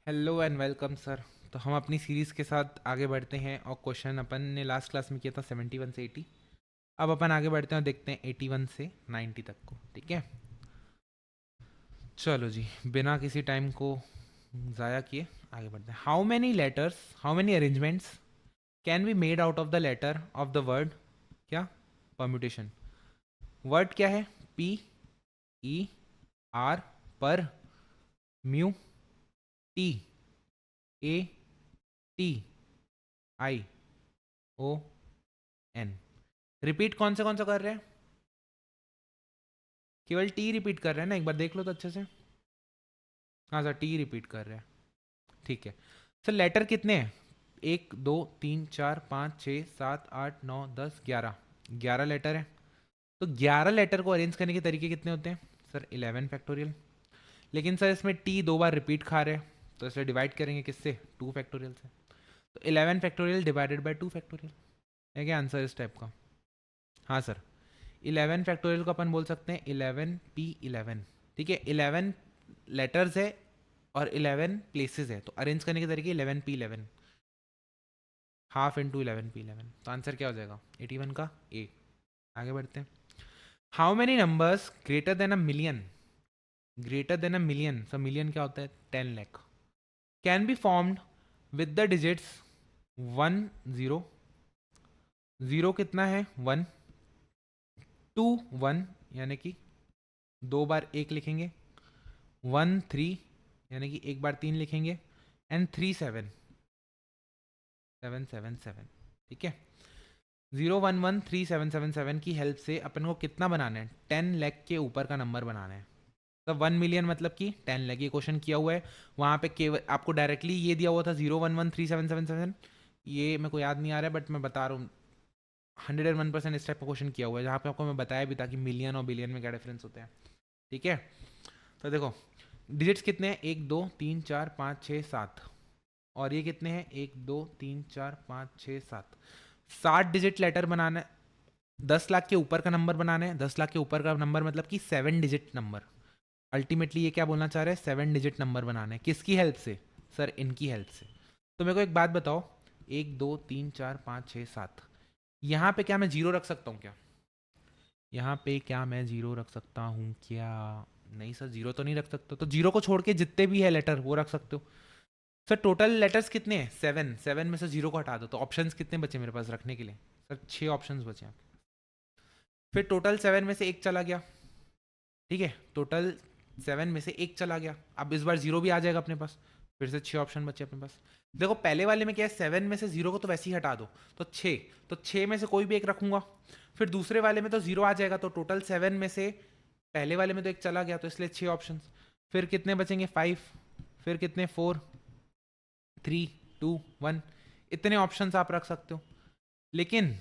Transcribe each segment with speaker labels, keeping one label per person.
Speaker 1: Hello and welcome sir. तो हम अपनी सीरीज़ के साथ आगे बढ़ते हैं और क्वेश्चन अपन ने लास्ट क्लास में किया था 71 से 80। अब अपन आगे बढ़ते हैं और देखते हैं 81 से 90 तक को। ठीक है, चलो जी, बिना किसी टाइम को ज़ाया किए आगे बढ़ते हैं। How many arrangements can be made out of the letter of the word? क्या परम्यूटेशन? वर्ड क्या है? पी, ई, आर, पर, म्यू, T, A, T, I, O, N. Repeat कौन सा कर रहे हैं? केवल टी रिपीट कर रहे हैं ना, एक बार देख लो तो अच्छे से। हाँ सर, टी रिपीट कर रहे हैं। ठीक है सर, लेटर कितने हैं? 1 2 3 4 5 6 7 8 9 10 11। 11 लेटर है। तो 11 लेटर को अरेंज करने के तरीके कितने होते हैं सर? 11 फैक्टोरियल। लेकिन सर इसमें टी दो बार रिपीट खा रहे हैं, तो इसलिए डिवाइड करेंगे किससे? 2 फैक्टोरियल से। तो 11 फैक्टोरियल डिवाइडेड बाई 2 फैक्टोरियल है क्या आंसर इस टाइप का? हाँ सर, 11 फैक्टोरियल को अपन बोल सकते हैं 11p11। ठीक है, 11 लेटर्स है और 11 प्लेसेस है, तो अरेंज करने के तरीके 11p11, हाफ इंटू 11p11। तो आंसर क्या हो जाएगा? 81 का ए। आगे बढ़ते हैं। How many numbers greater than a million? Greater than a million, so million क्या होता है? 10 lakh. Can be formed with the digits 1 0। Zero कितना है? 1। 2 1, यानी कि दो बार एक लिखेंगे। 1 3, यानी कि एक बार 3 लिखेंगे। एंड 3 7, 7 7 7। ठीक है, 0 1 1 3 7 7 7 की हेल्प से अपन को कितना बनाना है? 10 लाख के ऊपर का नंबर बनाना है। तो 1 मिलियन मतलब कि 10 लाख, ये क्वेश्चन किया हुआ है। वहाँ पे केवल आपको डायरेक्टली ये दिया हुआ था 0 1 1 3 7 7 7। ये मेरे को याद नहीं आ रहा है, बट मैं बता रहा हूँ 101% इस टाइप का क्वेश्चन किया हुआ है, जहाँ पे आपको मैं बताया भी था कि मिलियन और बिलियन में क्या डिफरेंस होते हैं। ठीक है, तो देखो डिजिट्स कितने हैं? 1 2 3 4 5 6 7। और ये कितने हैं? 1 2 3 4 5 6 7। 60 डिजिट लेटर बनाना है। 10 लाख के ऊपर का नंबर बनाना है। 10 लाख के ऊपर का नंबर मतलब कि 7 डिजिट नंबर। अल्टीमेटली ये क्या बोलना चाह रहे हैं? 7 डिजिट नंबर बनाना है। किसकी हेल्प से? सर इनकी हेल्प से। तो मेरे को एक बात बताओ, 1 2 3 4 5 6 7, यहाँ पे क्या मैं जीरो रख सकता हूँ क्या? यहाँ पे क्या मैं जीरो रख सकता हूँ क्या? नहीं सर, जीरो तो नहीं रख सकता। तो जीरो को छोड़ के जितने भी है लेटर वो रख सकते हो। सर टोटल लेटर्स कितने हैं? 7। 7 में से जीरो को हटा दो, तो ऑप्शंस कितने बचे मेरे पास रखने के लिए? सर 6 ऑप्शंस बचे हैं। फिर टोटल 7 में से एक चला गया। ठीक है, टोटल 7 में से एक चला गया। अब इस बार जीरो भी आ जाएगा अपने पास। फिर से 6 ऑप्शन बचे अपने पास। देखो पहले वाले में क्या है, 7 में से जीरो को तो वैसे ही हटा दो, तो 6। तो 6 में से कोई भी एक रखूंगा। फिर दूसरे वाले में तो जीरो आ जाएगा, तो टोटल 7 में से पहले वाले में तो एक चला गया, तो इसलिए 6 ऑप्शन। फिर कितने बचेंगे? 5। फिर कितने? 4 3 2 1। इतने ऑप्शंस आप रख सकते हो। लेकिन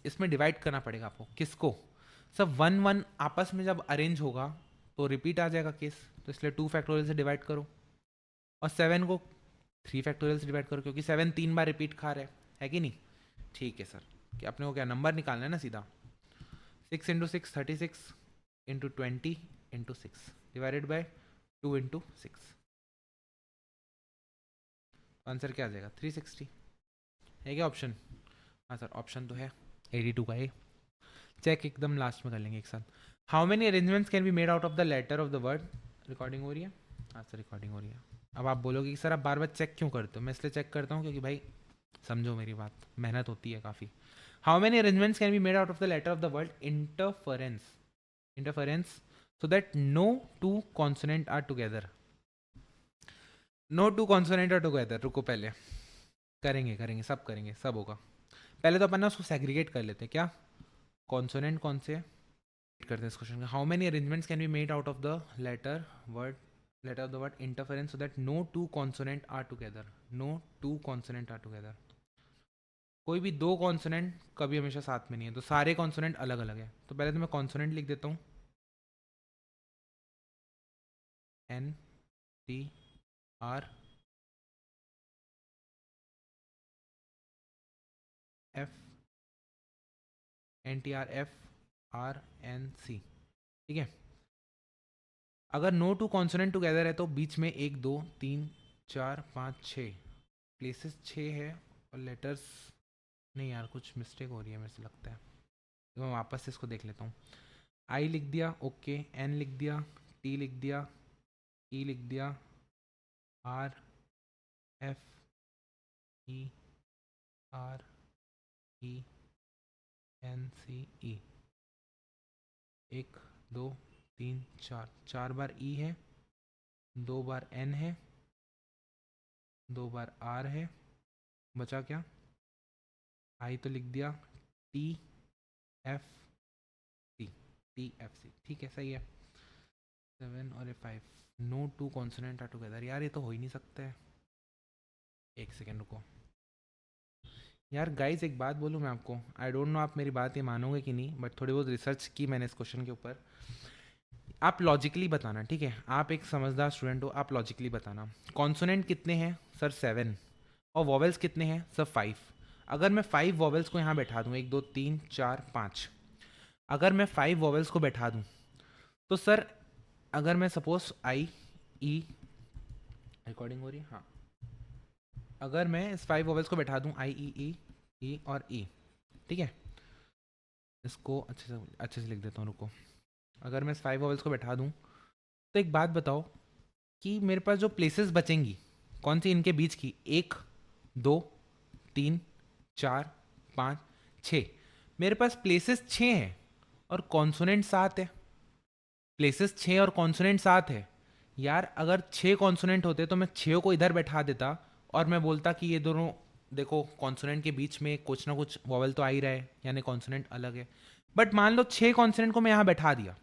Speaker 1: इसमें डिवाइड करना पड़ेगा आपको। किसको? सब 1 1 आपस में जब अरेंज होगा तो रिपीट आ जाएगा केस, तो इसलिए 2 फैक्टोरियल से डिवाइड करो। और 7 को 3 फैक्टोरियल से डिवाइड करो, क्योंकि 7 3 बार रिपीट खा रहे है कि नहीं? ठीक है सर, कि अपने को क्या नंबर निकालना है ना सीधा। 6 into 6 36, into 20 into 6 divided by 2 into 6। Answer क्या आ जाएगा? 360 है क्या ऑप्शन? हाँ सर, ऑप्शन तो है 82 का ए। चेक एकदम लास्ट में कर लेंगे एक साथ। How many arrangements can be made out of the letter of the word? Recording हो रही है? हाँ सर, रिकॉर्डिंग हो रही है। अब आप बोलोगे कि सर आप बार बार चेक क्यों करते हो? मैं इसलिए चेक करता हूँ क्योंकि भाई समझो मेरी बात, मेहनत होती है काफ़ी। How many arrangements can be made out of the letter of the word? Interference. Interference, so that no two consonant are together. No two consonant are together, रुको पहले करेंगे करेंगे सब करेंगे, सब होगा। पहले तो अपन ना उसको सेग्रीगेट कर लेते हैं। क्या कॉन्सोनेंट कौन से हैं? करते हैं इस क्वेश्चन का। How many arrangements can be made out of the letter word? Letter of the word interference, so that no two consonant are together. No two consonant are together. कोई भी दो कॉन्सोनेंट कभी हमेशा साथ में नहीं है, तो सारे कॉन्सोनेंट अलग अलग है। तो पहले तो मैं कॉन्सोनेंट लिख देता हूँ। N, T, R, F, N T R F, R N C. ठीक है, अगर नो टू कॉन्सोनेंट टुगेदर है तो बीच में 1 2 3 4 5 6 प्लेसेस 6 है और लेटर्स नहीं यार, कुछ मिस्टेक हो रही है मेरे से लगता है, तो मैं वापस से इसको देख लेता हूँ। आई लिख दिया, ओके, एन लिख दिया, टी लिख दिया, ई लिख दिया, R F E R E N C E, 1 2 3 4, 4 बार ई है, 2 बार एन है, 2 बार आर है, बचा क्या, आई तो लिख दिया, T F C, T F C, ठीक है, सही है। 7 और 5, no two consonant are together, यार ये तो हो ही नहीं सकता है। एक सेकेंड रुको यार, गाइस एक बात बोलूँ मैं आपको, आई डोंट नो आप मेरी बात ये मानोगे कि नहीं, बट थोड़ी बहुत रिसर्च की मैंने इस क्वेश्चन के ऊपर। आप लॉजिकली बताना, ठीक है, आप एक समझदार स्टूडेंट हो, आप लॉजिकली बताना। कॉन्सोनेंट कितने हैं सर, 7, और वॉवेल्स कितने हैं सर, 5। अगर मैं 5 वॉवेल्स को यहाँ बैठा दूँ, 1 2 3 4 5, अगर मैं 5 वॉवेल्स को बैठा दूँ तो सर, अगर मैं सपोज आई ई, रिकॉर्डिंग हो रही है, हाँ, अगर मैं इस 5 वॉवेल्स को बैठा दूँ, आई ई और ई, ठीक है, इसको अच्छे से लिख देता हूँ, रुको। अगर मैं इस 5 वॉवेल्स को बैठा दूँ तो एक बात बताओ कि मेरे पास जो प्लेसेस बचेंगी कौन सी इनके बीच की, 1 2 3 4 5 6, मेरे पास प्लेसेस 6 हैं और कॉन्सोनेंट 7 है। प्लेसेस 6 और कॉन्सोनेंट 7 है यार, अगर 6 कॉन्सोनेंट होते तो मैं 6 को इधर बैठा देता और मैं बोलता कि ये दोनों देखो, कॉन्सोनेंट के बीच में कुछ ना कुछ वॉवल तो आ ही रहा है, यानी कॉन्सोनेंट अलग है। बट मान लो 6 कॉन्सोनेंट को मैं यहाँ बैठा दिया,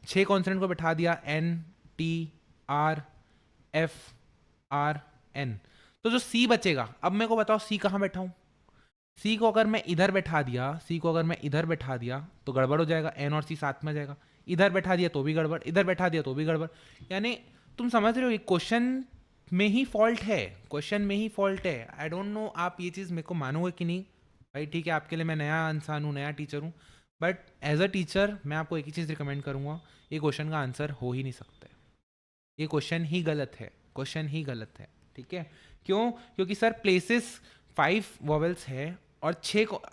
Speaker 1: 6 कॉन्सोनेंट को बैठा दिया, N T R F R N, तो जो सी बचेगा, अब मेरे को बताओ सी कहाँ बैठाऊँ। सी को अगर मैं इधर बैठा दिया, सी को अगर मैं इधर बैठा दिया तो गड़बड़ हो जाएगा, एन और सी साथ में जाएगा, इधर बैठा दिया तो भी गड़बड़, इधर बैठा दिया तो भी गड़बड़। यानी तुम समझ रहे हो, ये क्वेश्चन में ही फॉल्ट है, क्वेश्चन में ही फॉल्ट है। आई डोंट नो आप ये चीज़ मेरे को मानोगे कि नहीं भाई, ठीक है, आपके लिए मैं नया इंसान हूँ, नया टीचर हूँ, बट एज अ टीचर मैं आपको एक ही चीज़ रिकमेंड करूँगा, ये क्वेश्चन का आंसर हो ही नहीं सकता है, ये क्वेश्चन ही गलत है, क्वेश्चन ही गलत है, ठीक है। क्यों? क्योंकि सर प्लेसेस 5 वॉवेल्स है और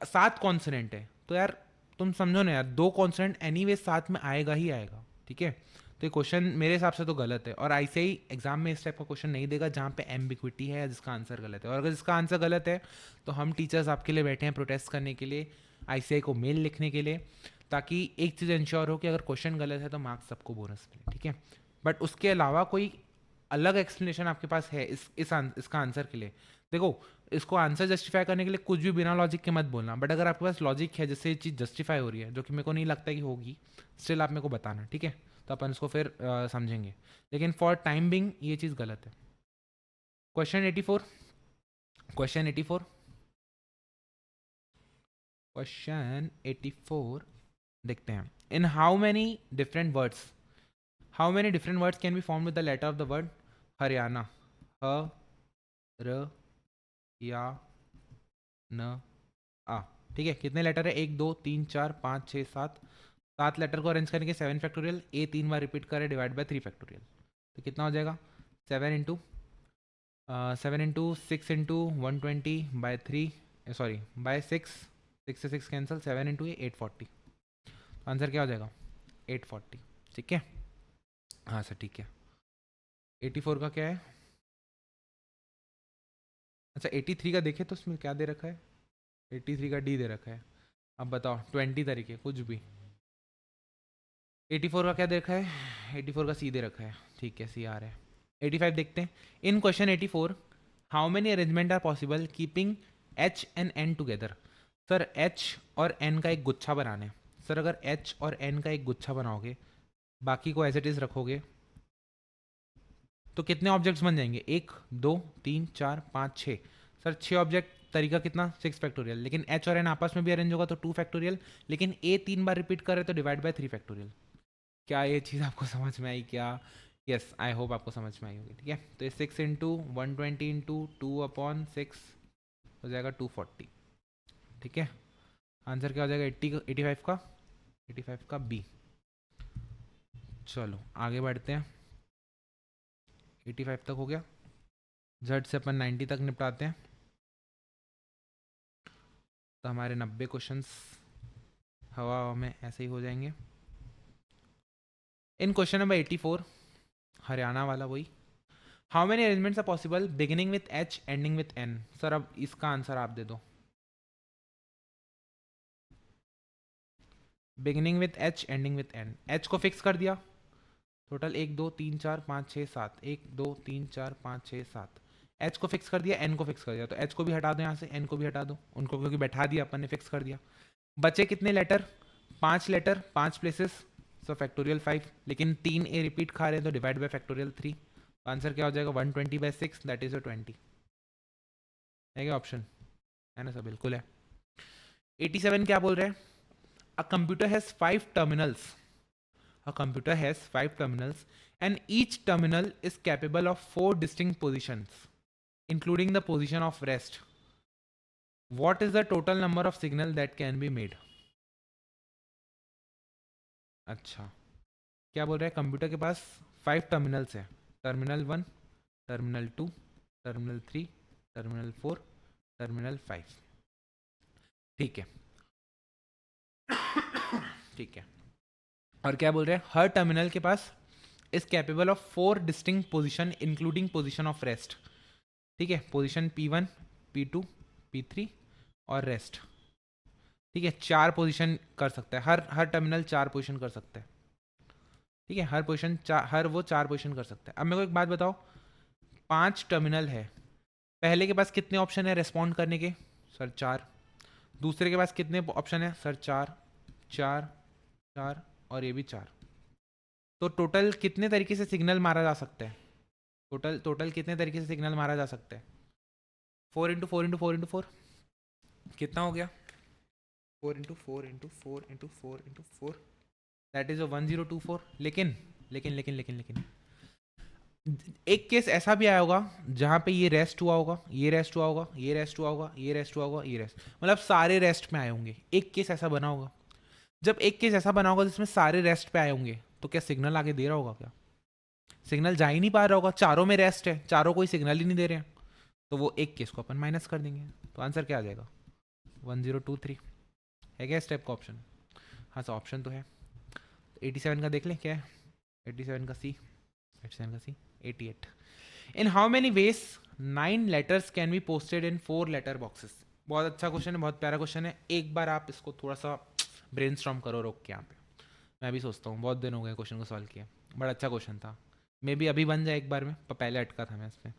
Speaker 1: 7 कॉन्सोनेंट है, तो यार तुम समझो ना यार, 2 कॉन्सोनेंट एनीवे साथ में आएगा ही आएगा, ठीक है। तो ये क्वेश्चन मेरे हिसाब से तो गलत है, और ऐसे ही एग्जाम में इस टाइप का क्वेश्चन नहीं देगा जहाँ पे एम्बिक्विटी है या जिसका आंसर गलत है। और अगर जिसका आंसर गलत है तो हम टीचर्स आपके लिए बैठे हैं प्रोटेस्ट करने के लिए, आईसीआई को मेल लिखने के लिए, ताकि एक चीज़ इंश्योर हो कि अगर क्वेश्चन गलत है तो मार्क्स सबको बोनस मिले, ठीक है। बट उसके अलावा कोई अलग एक्सप्लेनेशन आपके पास है इसका आंसर के लिए, देखो, इसको आंसर जस्टिफाई करने के लिए कुछ भी बिना लॉजिक के मत बोलना, बट अगर आपके पास लॉजिक है जिससे ये चीज़ जस्टिफाई हो रही है, जो कि मेरे को नहीं लगता कि होगी, स्टिल आप मेरे को बताना, ठीक है, तो अपन इसको फिर समझेंगे, लेकिन फॉर टाइम बिंग ये चीज़ गलत है। क्वेश्चन 84, क्वेश्चन 84, क्वेश्चन 84 देखते हैं। In how many different words, how many different words can be form with the letter of the word Haryana, ह र या न आ, ठीक है, कितने लेटर है, 1 2 3 4 5 6 7, 7 लेटर को अरेंज करेंगे 7 फैक्टोरियल, ए 3 बार रिपीट करे डिवाइड बाय 3 फैक्टोरियल, तो कितना हो जाएगा 7 into 6 into 120 by 3, sorry by 6, 6 से 6 कैंसिल, 7 इंटू ये 840, आंसर क्या हो जाएगा 840, ठीक है। हाँ सर ठीक है। 84 का क्या है, अच्छा 83 का देखे तो उसमें क्या दे रखा है, 83 का डी दे रखा है, अब बताओ 20 तरीके कुछ भी। 84 का क्या दे रखा है, 84 का सी दे रखा है, ठीक है, सी आ रहा है। 85 देखते हैं। In question 84 how many arrangement are possible keeping H and N together, sir H और एन का एक गुच्छा बनाना है, सर अगर एच और एन का एक गुच्छा बनाओगे, बाकी को एज इट इज रखोगे, तो कितने ऑब्जेक्ट्स बन जाएंगे, 1 2 3 4 5 6, सर 6 ऑब्जेक्ट, तरीका कितना 6 फैक्टोरियल, लेकिन एच और एन आपस में भी अरेंज होगा तो 2 फैक्टोरियल, लेकिन ए 3 बार रिपीट करे तो डिवाइड बाय 3 फैक्टोरियल। क्या ये चीज़ आपको समझ में आई क्या? यस, आई होप आपको समझ में आई होगी, ठीक है। तो ये 6 इंटू 120 इंटू 2/6 हो जाएगा 240, ठीक है। आंसर क्या हो जाएगा 85 का, 85 का बी। चलो आगे बढ़ते हैं, 85 तक हो गया। झट से अपन 90 तक निपटाते हैं, तो हमारे 90 क्वेश्चंस हवा हवा में ऐसे ही हो जाएंगे। इन क्वेश्चन नंबर 84, हरियाणा वाला वही, how many arrangements are possible beginning with H ending with N. Sir अब इसका आंसर आप दे दो। Beginning with H ending with N, H को फिक्स कर दिया, टोटल 1 2 3 4 5 6 7, 1 2 3 4 5 6 7, एच को फिक्स कर दिया, एन को फिक्स कर दिया, तो एच को भी हटा दो यहाँ से, एन को भी हटा दो, उनको क्योंकि बैठा दिया अपन ने, फिक्स कर दिया। बचे कितने लेटर, 5 लेटर 5 प्लेसेस, सो फैक्टोरियल 5, लेकिन 3 ए रिपीट खा रहे हैं तो डिवाइड बाय फैक्टोरियल 3, आंसर क्या हो जाएगा 120/6, दैट इज 20। है क्या ऑप्शन, है ना सर, बिल्कुल है। 87 क्या बोल रहे हैं, a computer has 5 terminals, a computer has 5 terminals and each terminal is capable of 4 distinct positions including the position of rest. What is the total number of signal that can be made? अच्छा, क्या बोल रहे हैं, computer के पास 5 terminals है, terminal 1, terminal 2, terminal 3, terminal 4, terminal 5। ठीक है, ठीक है। और क्या बोल रहे हैं, हर टर्मिनल के पास is capable of 4 distinct position including position of rest. ठीक है, पोजिशन P1, P2, P3 और रेस्ट। ठीक है, 4 पोजिशन कर सकता है, हर टर्मिनल 4 पोजिशन कर सकता है। ठीक है, हर पोजिशन हर वो 4 पोजिशन कर सकता है। अब मेरे को एक बात बताओ, 5 टर्मिनल है, पहले के पास कितने ऑप्शन है रेस्पॉन्ड करने के, सर 4। दूसरे के पास कितने ऑप्शन है, सर 4 4 4 और ये भी 4। तो टोटल कितने तरीके से सिग्नल मारा जा सकता है, टोटल कितने तरीके से सिग्नल मारा जा सकता है, 4 इंटू 4 इंटू 4 इंटू 4 कितना हो गया, 4 into 4 into 4 into 4 into 4, that is 1024। लेकिन लेकिन लेकिन लेकिन लेकिन एक केस ऐसा भी आया होगा जहाँ पे ये रेस्ट हुआ होगा, ये रेस्ट हुआ होगा, ये रेस्ट हुआ होगा, ये रेस्ट हुआ होगा, ये रेस्ट, मतलब सारे रेस्ट में आए होंगे। एक केस ऐसा बना होगा, जब एक केस ऐसा बना होगा जिसमें सारे रेस्ट पे आए होंगे, तो क्या सिग्नल आगे दे रहा होगा, क्या सिग्नल जा ही नहीं पा रहा होगा, चारों में रेस्ट है, चारों कोई सिग्नल ही नहीं दे रहे हैं, तो वो एक केस को अपन माइनस कर देंगे, तो आंसर क्या आ जाएगा 1023। है क्या स्टेप का ऑप्शन, हाँ सर ऑप्शन तो है। 87 का देख लें क्या है, 87 का सी, 87 का C, 88। In how many ways 9 letters can be posted in 4 letter boxes. बहुत अच्छा क्वेश्चन है, बहुत प्यारा क्वेश्चन है, एक बार आप इसको थोड़ा सा ब्रेनस्टॉर्म करो रोक के यहाँ पे। मैं भी सोचता हूँ, बहुत दिन हो गए क्वेश्चन को सॉल्व किया, बड़ा अच्छा क्वेश्चन था, मे बी अभी बन जाए एक बार में, पर पहले अटका था मैं इस पर।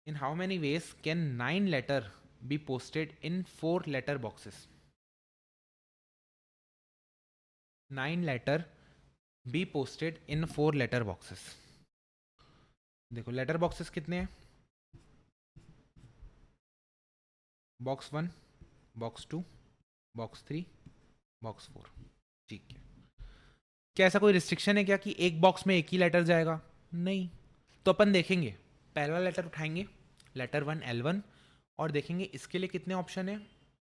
Speaker 1: In how many ways can 9 letter be posted in 4 letter boxes, 9 letter be posted in 4 letter boxes. देखो लेटर बॉक्सेस कितने हैं, बॉक्स 1, बॉक्स 2, बॉक्स 3, बॉक्स 4। ठीक है, क्या ऐसा कोई रिस्ट्रिक्शन है क्या कि एक बॉक्स में एक ही लेटर जाएगा, नहीं। तो अपन देखेंगे, पहला लेटर उठाएंगे, लेटर 1 L1, और देखेंगे इसके लिए कितने ऑप्शन है,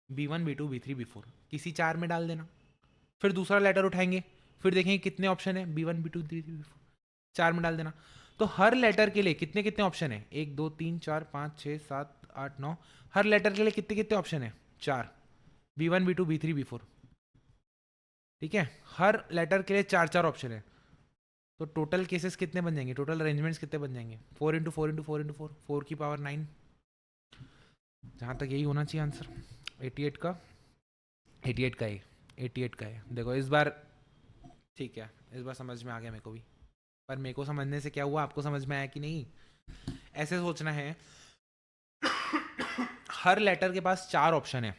Speaker 1: B1 B2 B3 B4, किसी 4 में डाल देना। फिर दूसरा लेटर उठाएंगे, फिर देखेंगे कितने ऑप्शन है, B1 B2 B3 B4, 4 में डाल देना। तो हर लेटर के लिए कितने कितने ऑप्शन है, 1 2 3 4 5 6 7 8 9, हर लेटर के लिए कितने कितने ऑप्शन है, 4, B1 B2 B3 B4। ठीक है, हर लेटर के लिए 4 ऑप्शन है, तो टोटल केसेस कितने बन जाएंगे, टोटल अरेंजमेंट्स कितने बन जाएंगे, 4 इंटू 4 इंटू 4 इंटू 4, 4 की पावर 9, जहाँ तक यही होना चाहिए आंसर 88 का, 88 का है, 88 का है। देखो इस बार ठीक है, इस बार समझ में आ गया मेरे को भी, पर मेरे को समझने से क्या हुआ, आपको समझ में आया कि नहीं। ऐसे सोचना है, हर लेटर के पास 4 ऑप्शन है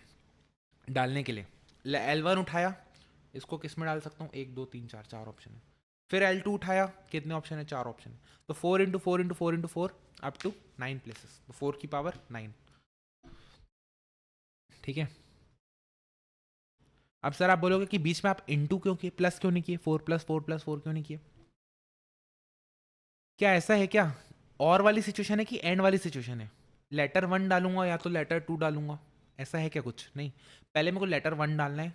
Speaker 1: डालने के लिए, L1 उठाया, इसको किस में डाल सकता हूँ, 1 2 3 4, 4 ऑप्शन है। फिर L2 उठाया, कितने ऑप्शन है, 4 ऑप्शन है, तो 4 into 4 into 4 into 4 up to 9 places, तो 4 की पावर 9। ठीक है, अब सर आप बोलोगे कि बीच में आप इंटू क्यों किए, प्लस क्यों नहीं किए, 4 प्लस 4 प्लस 4 क्यों नहीं किए, क्या ऐसा है क्या, और वाली सिचुएशन है कि एंड वाली सिचुएशन है, लेटर 1 डालूंगा या तो लेटर 2 डालूंगा, ऐसा है क्या कुछ, नहीं। पहले मेरे को लेटर 1 डालना है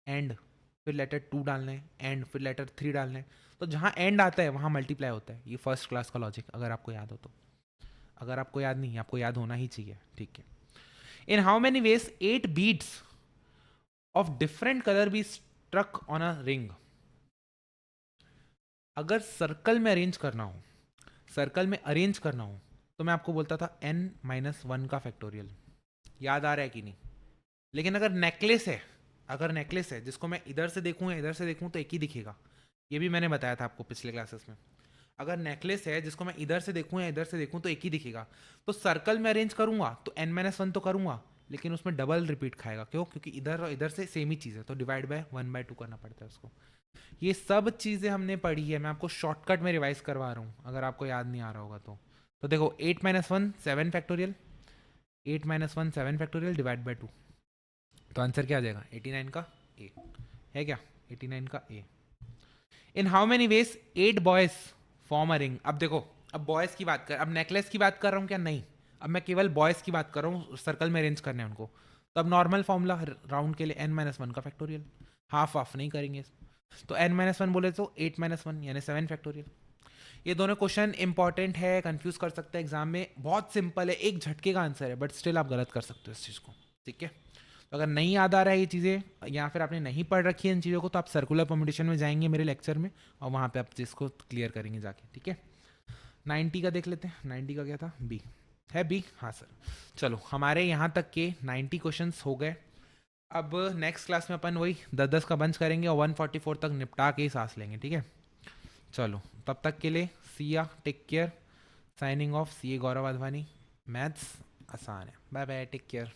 Speaker 1: एंड, फिर लेटर 2 डालना है एंड, फिर लेटर 3 डालना है, तो जहाँ एंड आता है वहाँ मल्टीप्लाई होता है, ये फर्स्ट क्लास का लॉजिक अगर आपको याद हो तो। अगर आपको याद नहीं, आपको याद होना ही चाहिए, ठीक है। In how many ways 8 beads of different colour be struck on a ring. अगर सर्कल में अरेंज करना हो, सर्कल में अरेंज करना हो, तो मैं आपको बोलता था n-1 का फैक्टोरियल। याद आ रहा है कि नहीं? लेकिन अगर नेकलेस है, अगर नेकलेस है जिसको मैं इधर से देखूं या इधर से देखूं तो एक ही दिखेगा, ये भी मैंने बताया था आपको पिछले क्लासेस में। अगर नेकलेस है जिसको मैं इधर से देखूं या इधर से देखूं तो एक ही दिखेगा, तो सर्कल में अरेंज करूंगा तो n-1 तो करूंगा, लेकिन उसमें डबल रिपीट खाएगा। क्यों? क्योंकि इधर और इधर से सेम ही चीज़ है, तो डिवाइड बाय 1/2 करना पड़ता है उसको। ये सब चीज़ें हमने पढ़ी है, मैं आपको शॉर्टकट में रिवाइज करवा रहा हूँ अगर आपको याद नहीं आ रहा होगा तो देखो 8-1 7 फैक्टोरियल, 8-1 7 फैक्टोरियल डिवाइड बाय 2, तो आंसर क्या आ जाएगा? 89 का ए है क्या? 89 का A. In how many ways 8 boys form a ring. अब देखो, अब बॉयज की बात कर, अब नेकलेस की बात कर रहा हूँ क्या? नहीं, अब मैं केवल बॉयज की बात कर रहा हूँ, सर्कल में अरेंज करने हैं उनको। तो अब नॉर्मल फॉर्मूला राउंड के लिए n-1 का फैक्टोरियल, हाफ हाफ नहीं करेंगे, तो n-1 बोले तो 8-1 यानी 7 फैक्टोरियल। ये दोनों क्वेश्चन इंपॉर्टेंट है, कंफ्यूज कर सकते हैं एग्जाम में, बहुत सिंपल है, एक झटके का आंसर है, बट स्टिल आप गलत कर सकते हो इस चीज़ को, ठीक है। तो अगर नहीं याद आ रहा है ये चीज़ें या फिर आपने नहीं पढ़ रखी है इन चीज़ों को, तो आप सर्कुलर परम्यूटेशन में जाएंगे मेरे लेक्चर में, और वहाँ पे आप जिसको क्लियर करेंगे जाके, ठीक है। 90 का देख लेते हैं, 90 का क्या था? बी है, बी, हाँ सर। चलो हमारे यहाँ तक के 90 क्वेश्चंस हो गए। अब नेक्स्ट क्लास में अपन वही 10-10 का बंच करेंगे और 144 तक निपटा के ही सांस लेंगे, ठीक है। चलो तब तक के लिए सी या, टेक केयर, साइनिंग ऑफ, सी ए गौरव वाधवानी। मैथ्स आसान है, बाय बाय, टेक केयर।